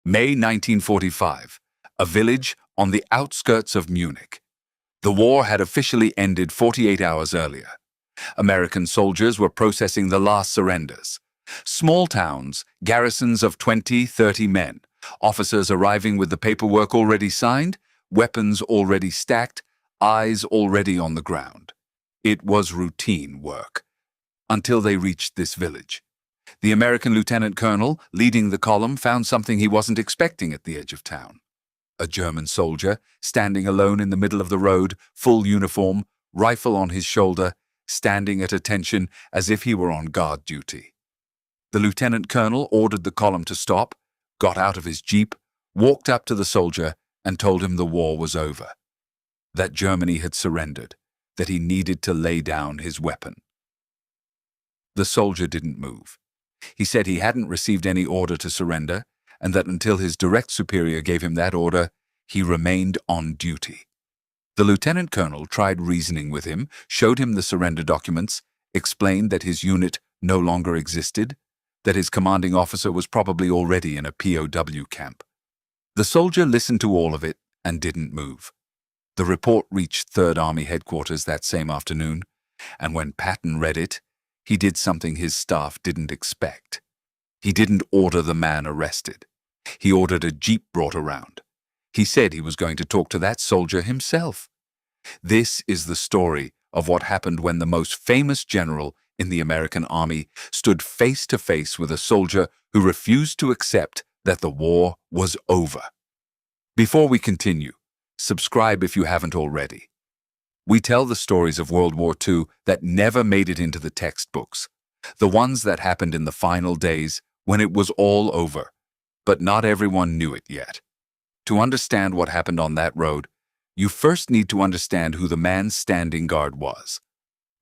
May 1945, a village on the outskirts of Munich. The war had officially ended 48 hours earlier. American soldiers were processing the last surrenders. Small towns, garrisons of 20, 30 men, officers arriving with the paperwork already signed, weapons already stacked, eyes already on the ground. It was routine work. Until they reached this village. The American lieutenant colonel, leading the column, found something he wasn't expecting at the edge of town. A German soldier, standing alone in the middle of the road, full uniform, rifle on his shoulder, standing at attention as if he were on guard duty. The lieutenant colonel ordered the column to stop, got out of his jeep, walked up to the soldier, and told him the war was over. That Germany had surrendered, that he needed to lay down his weapon. The soldier didn't move. He said he hadn't received any order to surrender, and that until his direct superior gave him that order, he remained on duty. The lieutenant colonel tried reasoning with him, showed him the surrender documents, explained that his unit no longer existed, that his commanding officer was probably already in a POW camp. The soldier listened to all of it and didn't move. The report reached 3rd Army headquarters that same afternoon, and when Patton read it, he did something his staff didn't expect. He didn't order the man arrested. He ordered a jeep brought around. He said he was going to talk to that soldier himself. This is the story of what happened when the most famous general in the American Army stood face to face with a soldier who refused to accept that the war was over. Before we continue, subscribe if you haven't already. We tell the stories of World War II that never made it into the textbooks, the ones that happened in the final days when it was all over, but not everyone knew it yet. To understand what happened on that road, you first need to understand who the man standing guard was.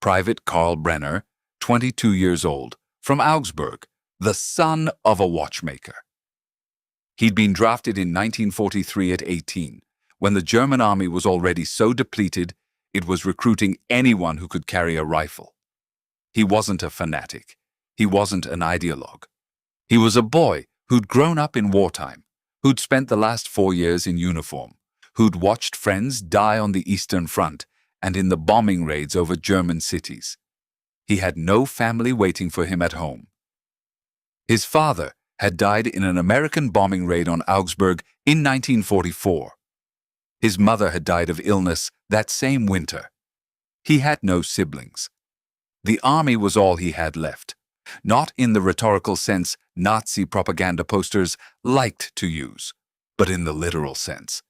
Private Karl Brenner, 22 years old, from Augsburg, the son of a watchmaker. He'd been drafted in 1943 at 18, when the German army was already so depleted it was recruiting anyone who could carry a rifle. He wasn't a fanatic. He wasn't an ideologue. He was a boy who'd grown up in wartime, who'd spent the last 4 years in uniform, who'd watched friends die on the Eastern Front and in the bombing raids over German cities. He had no family waiting for him at home. His father had died in an American bombing raid on Augsburg in 1944. His mother had died of illness that same winter. He had no siblings. The army was all he had left, not in the rhetorical sense Nazi propaganda posters liked to use, but in the literal sense.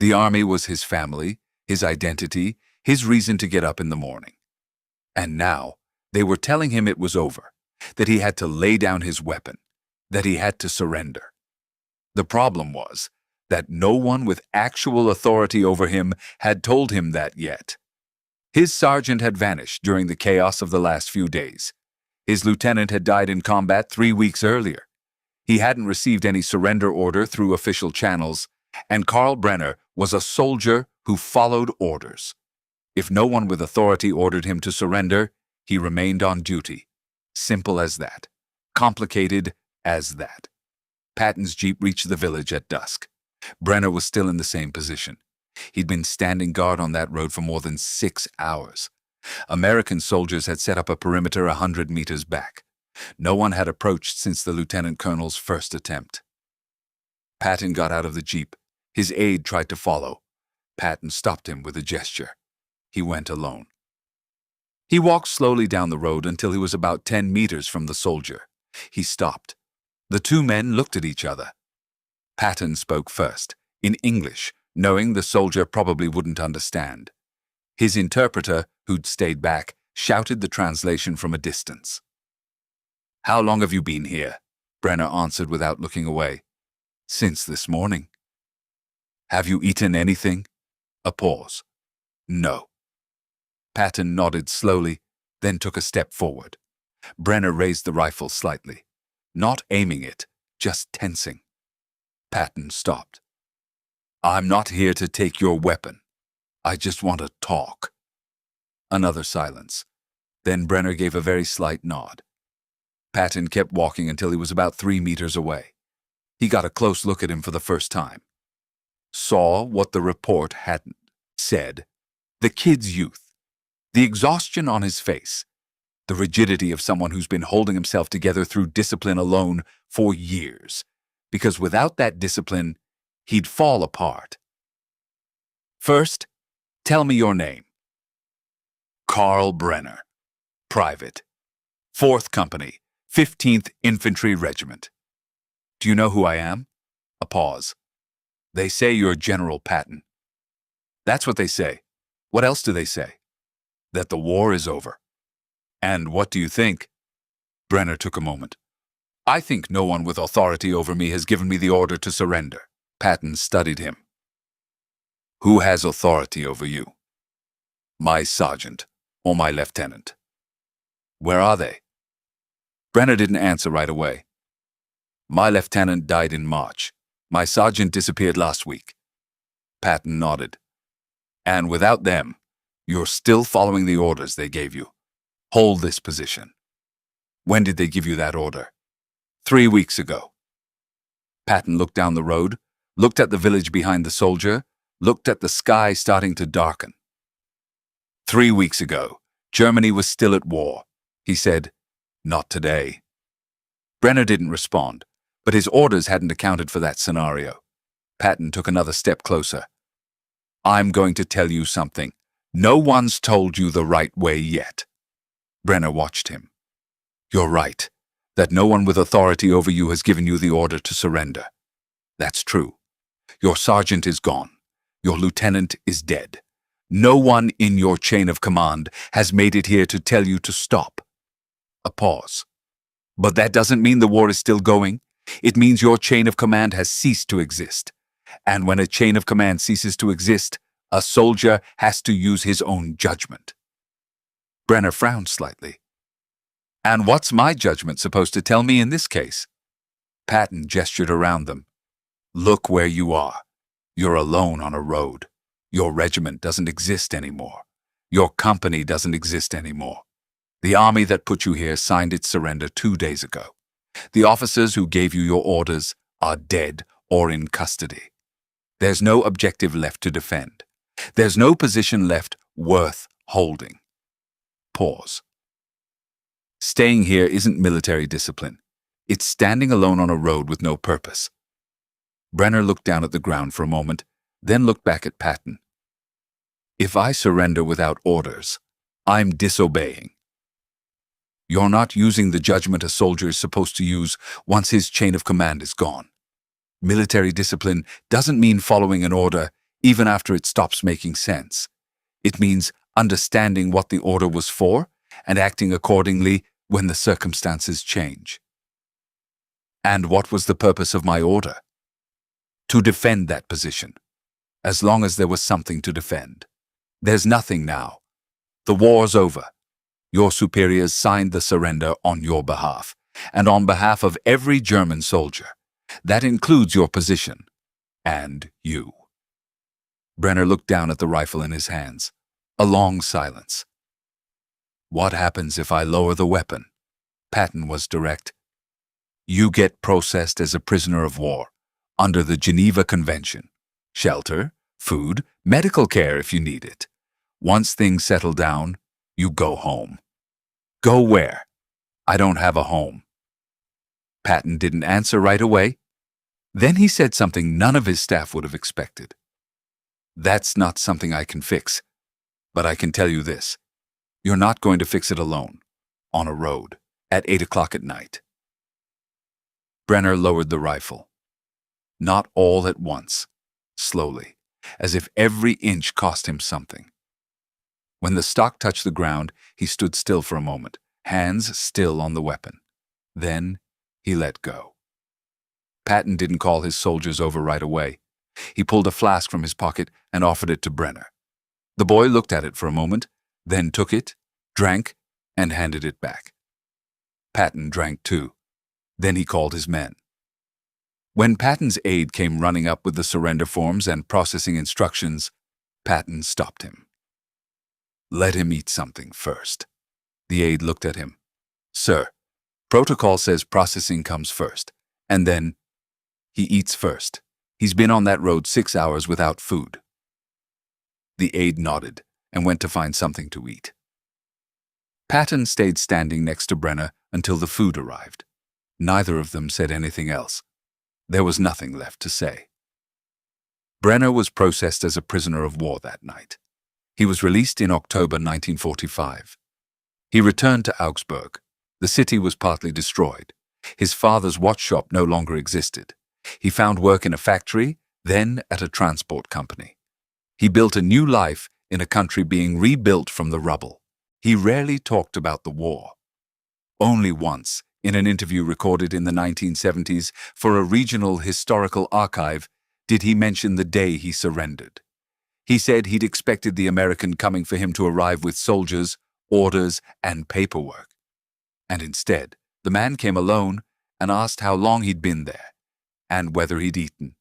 The army was his family, his identity, his reason to get up in the morning. And now they were telling him it was over, that he had to lay down his weapon, that he had to surrender. The problem was that no one with actual authority over him had told him that yet. His sergeant had vanished during the chaos of the last few days. His lieutenant had died in combat 3 weeks earlier. He hadn't received any surrender order through official channels, and Karl Brenner was a soldier who followed orders. If no one with authority ordered him to surrender, he remained on duty. Simple as that. Complicated as that. Patton's jeep reached the village at dusk. Brenner was still in the same position. He'd been standing guard on that road for more than 6 hours. American soldiers had set up a perimeter 100 meters back. No one had approached since the lieutenant colonel's first attempt. Patton got out of the jeep. His aide tried to follow. Patton stopped him with a gesture. He went alone. He walked slowly down the road until he was about 10 meters from the soldier. He stopped. The two men looked at each other. Patton spoke first, in English, knowing the soldier probably wouldn't understand. His interpreter, who'd stayed back, shouted the translation from a distance. "How long have you been here?" Brenner answered without looking away. "Since this morning." "Have you eaten anything?" A pause. "No." Patton nodded slowly, then took a step forward. Brenner raised the rifle slightly, not aiming it, just tensing. Patton stopped. "I'm not here to take your weapon. I just want to talk." Another silence. Then Brenner gave a very slight nod. Patton kept walking until he was about 3 meters away. He got a close look at him for the first time. Saw what the report hadn't said. The kid's youth. The exhaustion on his face. The rigidity of someone who's been holding himself together through discipline alone for years. Because without that discipline, he'd fall apart. First, tell me your name. Carl Brenner, Private, 4th Company, 15th Infantry Regiment. Do you know who I am? A pause. They say you're General Patton. That's what they say. What else do they say? That the war is over. And what do you think? Brenner took a moment. I think no one with authority over me has given me the order to surrender. Patton studied him. Who has authority over you? My sergeant or my lieutenant. Where are they? Brenner didn't answer right away. My lieutenant died in March. My sergeant disappeared last week. Patton nodded. And without them, you're still following the orders they gave you. Hold this position. When did they give you that order? 3 weeks ago. Patton looked down the road, looked at the village behind the soldier, looked at the sky starting to darken. 3 weeks ago, Germany was still at war. He said, not today. Brenner didn't respond, but his orders hadn't accounted for that scenario. Patton took another step closer. I'm going to tell you something. No one's told you the right way yet. Brenner watched him. You're right, that no one with authority over you has given you the order to surrender. That's true. Your sergeant is gone. Your lieutenant is dead. No one in your chain of command has made it here to tell you to stop. A pause. But that doesn't mean the war is still going. It means your chain of command has ceased to exist. And when a chain of command ceases to exist, a soldier has to use his own judgment. Brenner frowned slightly. And what's my judgment supposed to tell me in this case? Patton gestured around them. Look where you are. You're alone on a road. Your regiment doesn't exist anymore. Your company doesn't exist anymore. The army that put you here signed its surrender 2 days ago. The officers who gave you your orders are dead or in custody. There's no objective left to defend. There's no position left worth holding. Pause. Staying here isn't military discipline. It's standing alone on a road with no purpose. Brenner looked down at the ground for a moment, then looked back at Patton. If I surrender without orders, I'm disobeying. You're not using the judgment a soldier is supposed to use once his chain of command is gone. Military discipline doesn't mean following an order even after it stops making sense. It means understanding what the order was for and acting accordingly when the circumstances change. And what was the purpose of my order? To defend that position, as long as there was something to defend. There's nothing now. The war's over. Your superiors signed the surrender on your behalf, and on behalf of every German soldier. That includes your position, and you. Brenner looked down at the rifle in his hands. A long silence. What happens if I lower the weapon? Patton was direct. You get processed as a prisoner of war, under the Geneva Convention. Shelter, food, medical care if you need it. Once things settle down, you go home. Go where? I don't have a home. Patton didn't answer right away. Then he said something none of his staff would have expected. That's not something I can fix, but I can tell you this. You're not going to fix it alone, on a road, at 8 o'clock at night. Brenner lowered the rifle. Not all at once, slowly, as if every inch cost him something. When the stock touched the ground, he stood still for a moment, hands still on the weapon. Then he let go. Patton didn't call his soldiers over right away. He pulled a flask from his pocket and offered it to Brenner. The boy looked at it for a moment, then took it, drank, and handed it back. Patton drank too. Then he called his men. When Patton's aide came running up with the surrender forms and processing instructions, Patton stopped him. Let him eat something first. The aide looked at him. Sir, protocol says processing comes first, and then He eats first. He's been on that road 6 hours without food. The aide nodded and went to find something to eat. Patton stayed standing next to Brenner until the food arrived. Neither of them said anything else. There was nothing left to say. Brenner was processed as a prisoner of war that night. He was released in October 1945. He returned to Augsburg. The city was partly destroyed. His father's watch shop no longer existed. He found work in a factory, then at a transport company. He built a new life in a country being rebuilt from the rubble. He rarely talked about the war. Only once, in an interview recorded in the 1970s for a regional historical archive, did he mention the day he surrendered. He said he'd expected the American coming for him to arrive with soldiers, orders, and paperwork. And instead, the man came alone and asked how long he'd been there and whether he'd eaten.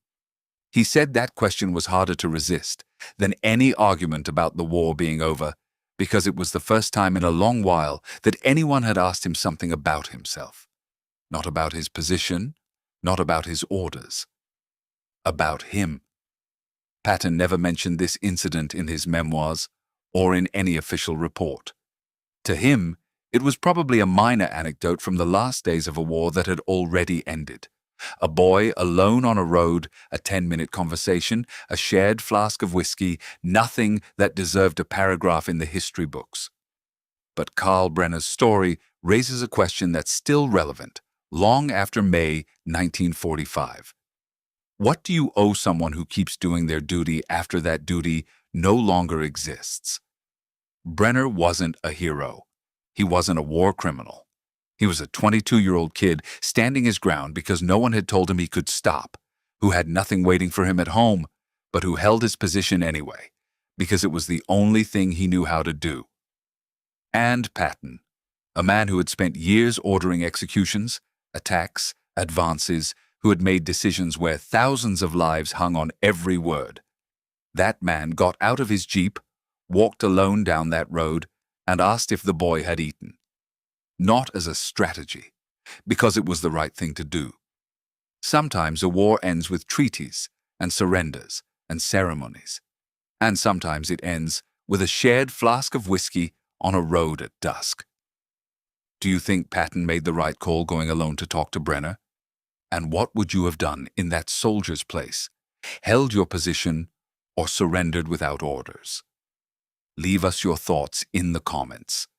He said that question was harder to resist than any argument about the war being over, because it was the first time in a long while that anyone had asked him something about himself. Not about his position, not about his orders. About him. Patton never mentioned this incident in his memoirs or in any official report. To him, it was probably a minor anecdote from the last days of a war that had already ended. A boy alone on a road, a 10-minute conversation, a shared flask of whiskey, nothing that deserved a paragraph in the history books. But Karl Brenner's story raises a question that's still relevant, long after May 1945. What do you owe someone who keeps doing their duty after that duty no longer exists? Brenner wasn't a hero. He wasn't a war criminal. He was a 22-year-old kid standing his ground because no one had told him he could stop, who had nothing waiting for him at home, but who held his position anyway, because it was the only thing he knew how to do. And Patton, a man who had spent years ordering executions, attacks, advances, who had made decisions where thousands of lives hung on every word. That man got out of his jeep, walked alone down that road, and asked if the boy had eaten. Not as a strategy, because it was the right thing to do. Sometimes a war ends with treaties and surrenders and ceremonies, and sometimes it ends with a shared flask of whiskey on a road at dusk. Do you think Patton made the right call going alone to talk to Brenner? And what would you have done in that soldier's place? Held your position or surrendered without orders? Leave us your thoughts in the comments.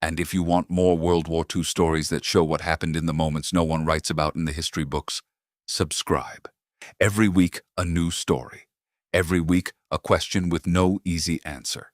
And if you want more World War II stories that show what happened in the moments no one writes about in the history books, subscribe. Every week, a new story. Every week, a question with no easy answer.